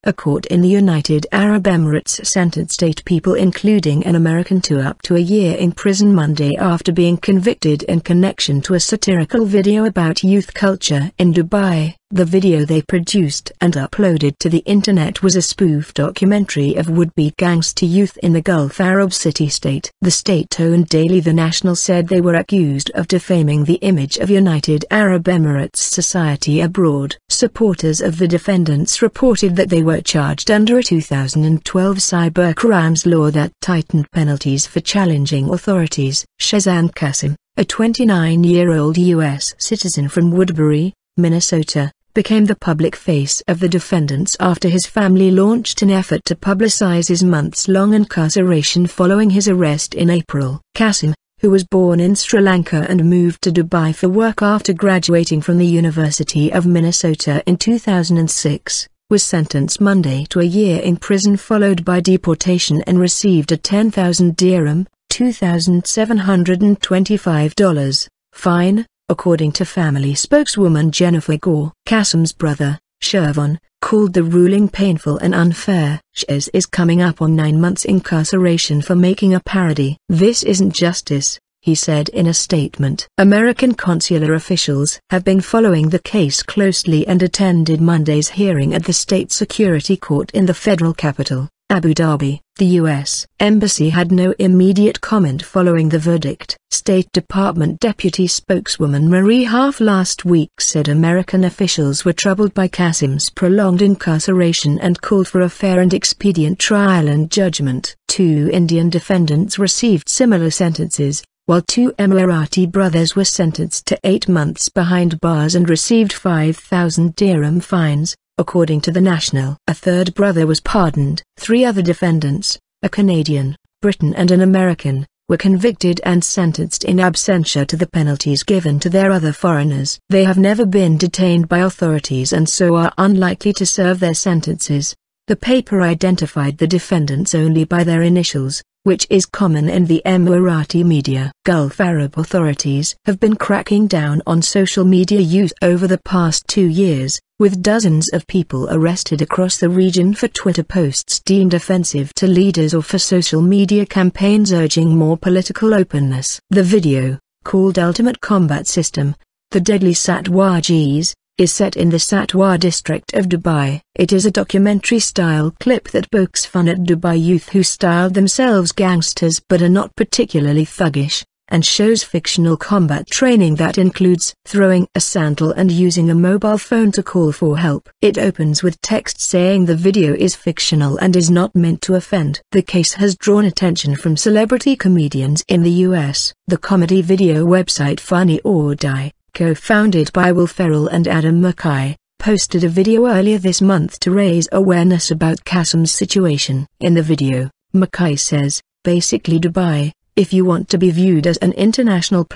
A court in the United Arab Emirates sentenced 8 people including an American to up to a year in prison Monday after being convicted in connection to a satirical video about youth culture in Dubai. The video they produced and uploaded to the internet was a spoof documentary of would-be gangster youth in the Gulf Arab city-state. The state-owned daily The National said they were accused of defaming the image of United Arab Emirates society abroad. Supporters of the defendants reported that they were charged under a 2012 cybercrimes law that tightened penalties for challenging authorities. Shezanne Cassim, a 29-year-old U.S. citizen from Woodbury, Minnesota, became the public face of the defendants after his family launched an effort to publicize his months-long incarceration following his arrest in April. Cassim, who was born in Sri Lanka and moved to Dubai for work after graduating from the University of Minnesota in 2006, was sentenced Monday to a year in prison followed by deportation and received a 10,000 dirham $2,725 fine, according to family spokeswoman Jennifer Gore. Cassim's brother, Shervon, called the ruling painful and unfair. Shez is coming up on 9 months incarceration for making a parody. "This isn't justice," he said in a statement. American consular officials have been following the case closely and attended Monday's hearing at the State Security Court in the federal capital, Abu Dhabi. The U.S. Embassy had no immediate comment following the verdict. State Department Deputy Spokeswoman Marie Harf last week said American officials were troubled by Cassim's prolonged incarceration and called for a fair and expedient trial and judgment. 2 Indian defendants received similar sentences, while 2 Emirati brothers were sentenced to 8 months behind bars and received 5,000 dirham fines, according to The National. A third brother was pardoned. 3 other defendants, a Canadian, Briton and an American, were convicted and sentenced in absentia to the penalties given to their other foreigners. They have never been detained by authorities and so are unlikely to serve their sentences. The paper identified the defendants only by their initials, which is common in the Emirati media. Gulf Arab authorities have been cracking down on social media use over the past 2 years, with dozens of people arrested across the region for Twitter posts deemed offensive to leaders or for social media campaigns urging more political openness. The video, called Ultimate Combat System, the Deadly Satwajiz, is set in the Satwa district of Dubai. It is a documentary-style clip that pokes fun at Dubai youth who styled themselves gangsters but are not particularly thuggish, and shows fictional combat training that includes throwing a sandal and using a mobile phone to call for help. It opens with text saying the video is fictional and is not meant to offend. The case has drawn attention from celebrity comedians in the US. The comedy video website Funny or Die, co-founded by Will Ferrell and Adam McKay, posted a video earlier this month to raise awareness about Cassim's situation. In the video, McKay says, "Basically Dubai, if you want to be viewed as an international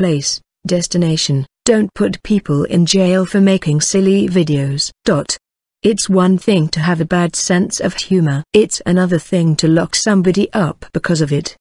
destination, don't put people in jail for making silly videos. It's one thing to have a bad sense of humor. It's another thing to lock somebody up because of it."